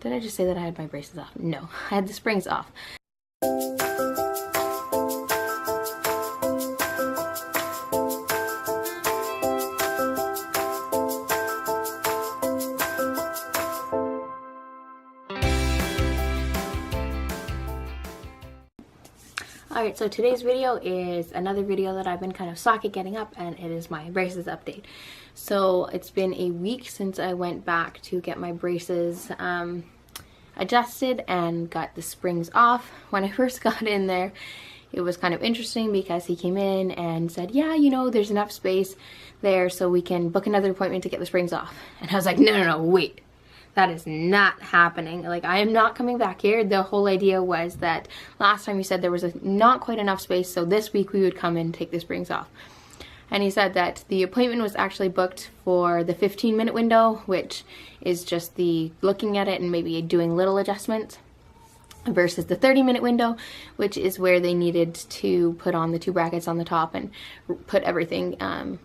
did I just say that I had my braces off? No, I had the springs off. Alright, so today's video is another video that I've been kind of slacking getting up, and it is my braces update. So it's been a week since I went back to get my braces adjusted and got the springs off. When I first got in there, it was kind of interesting because he came in and said, yeah, you know, there's enough space there so we can book another appointment to get the springs off. And I was like, no, wait. That is not happening. Like, I am not coming back here. The whole idea was that last time you said there was not quite enough space, so this week we would come and take the springs off. And he said that the appointment was actually booked for the 15-minute window, which is just the looking at it and maybe doing little adjustments, versus the 30-minute window, which is where they needed to put on the 2 brackets on the top and put everything,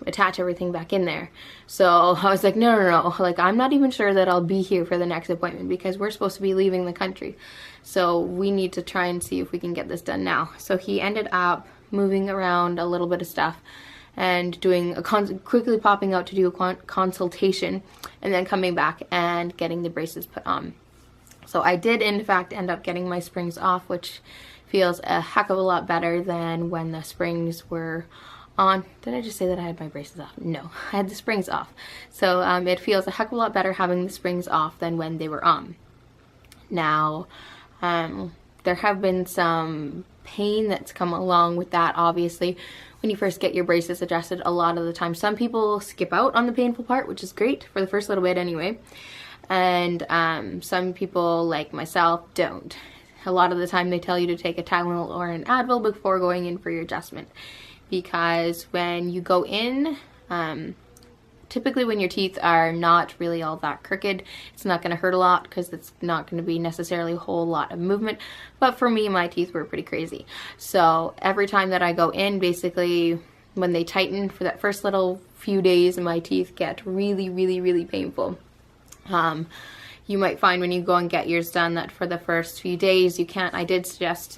attach everything back in there. So I was like, no, like, I'm not even sure that I'll be here for the next appointment because we're supposed to be leaving the country. So we need to try and see if we can get this done now. So he ended up moving around a little bit of stuff and doing quickly popping out to do a consultation and then coming back and getting the braces put on. So I did, in fact, end up getting my springs off, which feels a heck of a lot better than when the springs were on. Did I just say that I had my braces off? No, I had the springs off. So it feels a heck of a lot better having the springs off than when they were on. Now, there have been some pain that's come along with that, obviously. When you first get your braces adjusted, a lot of the time, some people skip out on the painful part, which is great for the first little bit anyway. And some people, like myself, don't. A lot of the time they tell you to take a Tylenol or an Advil before going in for your adjustment, because when you go in, typically when your teeth are not really all that crooked, it's not going to hurt a lot because it's not going to be necessarily a whole lot of movement. But for me, my teeth were pretty crazy. So every time that I go in, basically when they tighten for that first little few days, my teeth get really painful. You might find when you go and get yours done that for the first few days you can't. I did suggest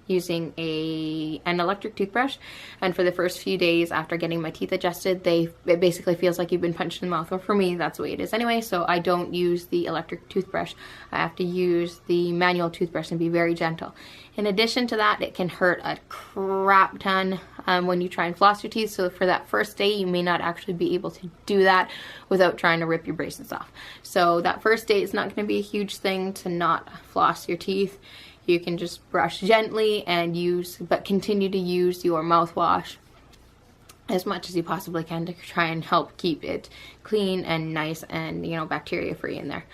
using an electric toothbrush, and for the first few days after getting my teeth adjusted, it basically feels like you've been punched in the mouth. Or for me, that's the way it is anyway, so I don't use the electric toothbrush. I have to use the manual toothbrush and be very gentle. In addition to that, it can hurt a crap ton when you try and floss your teeth, so for that first day you may not actually be able to do that without trying to rip your braces off. So that first day it's not going to be a huge thing to not floss your teeth. You can just brush gently and but continue to use your mouthwash as much as you possibly can to try and help keep it clean and nice and, you know, bacteria free in there.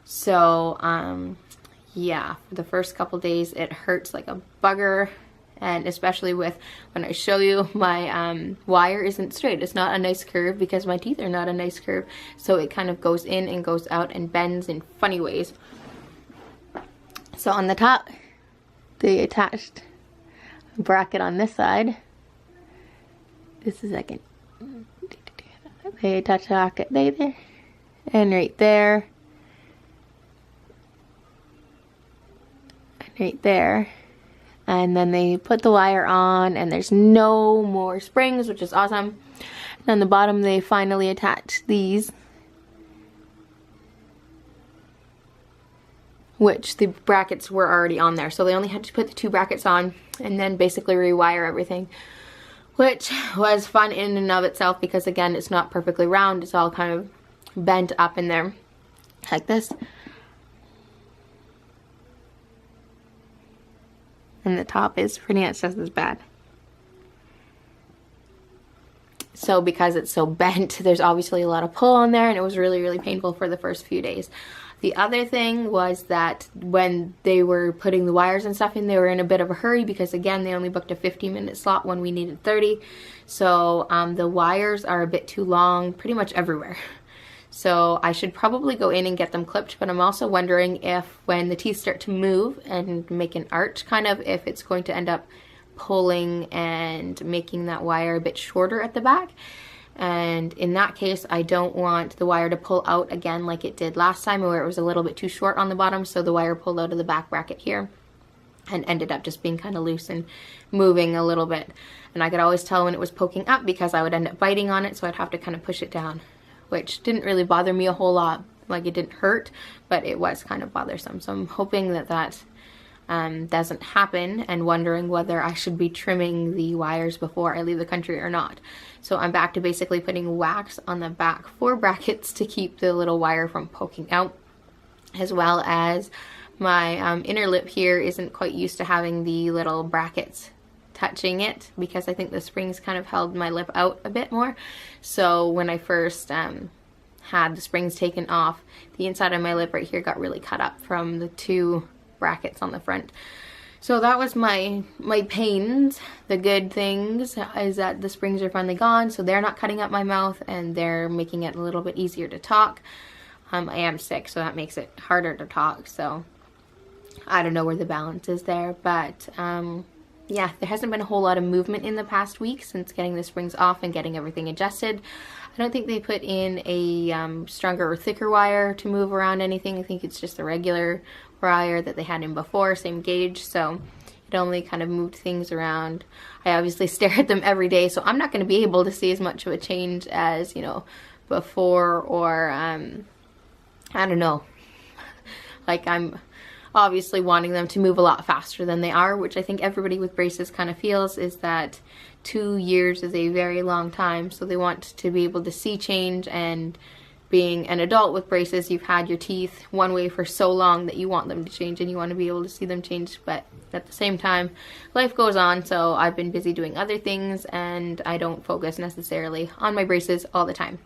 So yeah, for the first couple days it hurts like a bugger, and especially when I show you my wire isn't straight. It's not a nice curve because my teeth are not a nice curve, so it kind of goes in and goes out and bends in funny ways. So on the top, they attached a bracket on this side. Just a second. They attached a bracket there and right there. And right there. And then they put the wire on and there's no more springs, which is awesome. And on the bottom they finally attached these, which the brackets were already on there. So they only had to put the 2 brackets on and then basically rewire everything, which was fun in and of itself because, again, it's not perfectly round. It's all kind of bent up in there like this. And the top is pretty much just as bad. So because it's so bent, there's obviously a lot of pull on there, and it was really painful for the first few days. The other thing was that when they were putting the wires and stuff in, they were in a bit of a hurry because, again, they only booked a 15-minute slot when we needed 30. So the wires are a bit too long pretty much everywhere. So I should probably go in and get them clipped, but I'm also wondering if when the teeth start to move and make an arch, kind of, if it's going to end up pulling and making that wire a bit shorter at the back. And in that case, I don't want the wire to pull out again like it did last time, where it was a little bit too short on the bottom, so the wire pulled out of the back bracket here and ended up just being kind of loose and moving a little bit. And I could always tell when it was poking up because I would end up biting on it, so I'd have to kind of push it down, which didn't really bother me a whole lot. Like, it didn't hurt, but it was kind of bothersome. So I'm hoping that that doesn't happen, and wondering whether I should be trimming the wires before I leave the country or not. So I'm back to basically putting wax on the back 4 brackets to keep the little wire from poking out, as well as my inner lip here isn't quite used to having the little brackets touching it, because I think the springs kind of held my lip out a bit more. So when I first had the springs taken off, the inside of my lip right here got really cut up from the 2 brackets on the front. So that was my pains. The good things is that the springs are finally gone, so they're not cutting up my mouth, and they're making it a little bit easier to talk. I am sick, so that makes it harder to talk, so I don't know where the balance is there, but yeah, there hasn't been a whole lot of movement in the past week since getting the springs off and getting everything adjusted. I don't think they put in a stronger or thicker wire to move around anything. I think it's just the regular wire that they had in before, same gauge, so it only kind of moved things around. I obviously stare at them every day, so I'm not going to be able to see as much of a change as, you know, before, or I don't know. Like, I'm obviously wanting them to move a lot faster than they are, which I think everybody with braces kind of feels, is that 2 years is a very long time, so they want to be able to see change. And being an adult with braces, you've had your teeth one way for so long that you want them to change, and you want to be able to see them change, but at the same time, life goes on, so I've been busy doing other things, and I don't focus necessarily on my braces all the time.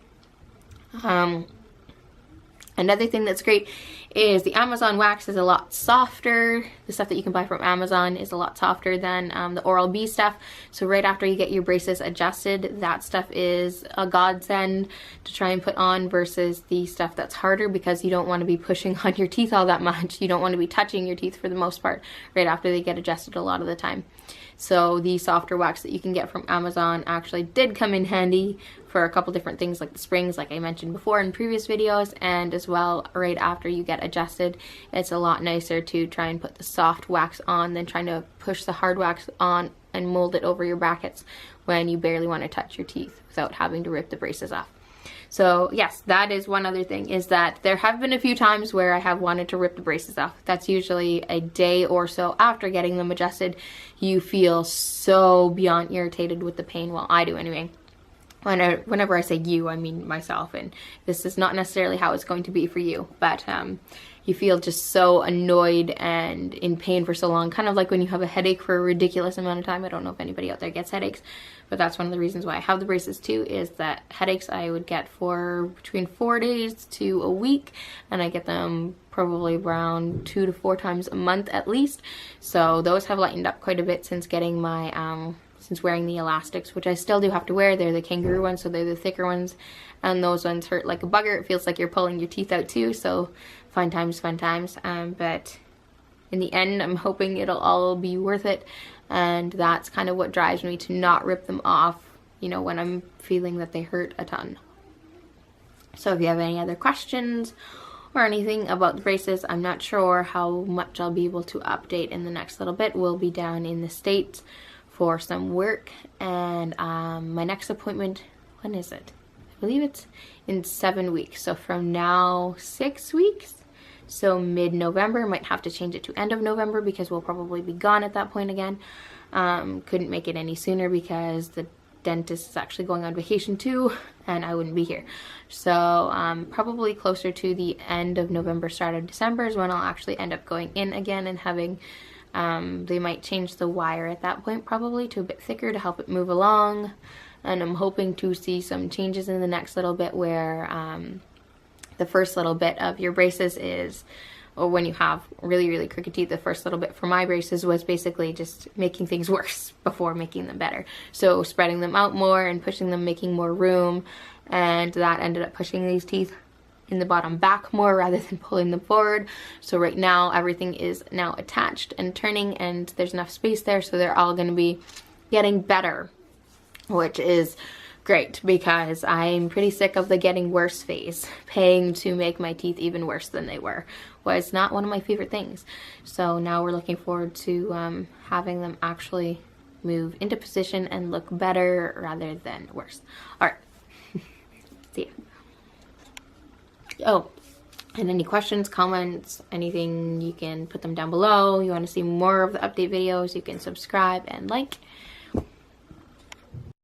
Another thing that's great is the Amazon wax is a lot softer. The stuff that you can buy from Amazon is a lot softer than the Oral-B stuff. So right after you get your braces adjusted, that stuff is a godsend to try and put on, versus the stuff that's harder, because you don't want to be pushing on your teeth all that much. You don't want to be touching your teeth for the most part right after they get adjusted a lot of the time. So the softer wax that you can get from Amazon actually did come in handy for a couple different things, like the springs, like I mentioned before in previous videos, and as well right after you get adjusted. It's a lot nicer to try and put the soft wax on than trying to push the hard wax on and mold it over your brackets when you barely want to touch your teeth without having to rip the braces off. So yes, that is one other thing, is that there have been a few times where I have wanted to rip the braces off. That's usually a day or so after getting them adjusted. You feel so beyond irritated with the pain. Well, I do anyway. Whenever I say you, I mean myself, and this is not necessarily how it's going to be for you, but you feel just so annoyed and in pain for so long, kind of like when you have a headache for a ridiculous amount of time. I don't know if anybody out there gets headaches, but that's one of the reasons why I have the braces too, is that headaches I would get for between 4 days to a week, and I get them probably around 2 to 4 times a month at least. So those have lightened up quite a bit since getting my since wearing the elastics, which I still do have to wear. They're the kangaroo ones, so they're the thicker ones, and those ones hurt like a bugger. It feels like you're pulling your teeth out too, so fun times. But in the end, I'm hoping it'll all be worth it, and that's kind of what drives me to not rip them off, you know, when I'm feeling that they hurt a ton. So if you have any other questions or anything about the braces, I'm not sure how much I'll be able to update in the next little bit. We'll be down in the States for some work, and my next appointment, when is it? I believe it's in 7 weeks, so from now 6 weeks, so mid-November. Might have to change it to end of November because we'll probably be gone at that point again. Couldn't make it any sooner because the dentist is actually going on vacation too, and I wouldn't be here. So probably closer to the end of November, start of December is when I'll actually end up going in again and having they might change the wire at that point probably to a bit thicker to help it move along, and I'm hoping to see some changes in the next little bit where the first little bit of your braces is, or when you have really crooked teeth, the first little bit for my braces was basically just making things worse before making them better. So spreading them out more and pushing them, making more room, and that ended up pushing these teeth in the bottom back more rather than pulling them forward. So right now everything is now attached and turning, and there's enough space there, so they're all going to be getting better, which is great because I'm pretty sick of the getting worse phase. Paying to make my teeth even worse than they were was not one of my favorite things. So now we're looking forward to having them actually move into position and look better rather than worse. All right. See ya. Oh, and any questions, comments, anything, you can put them down below. You want to see more of the update videos, you can subscribe and like.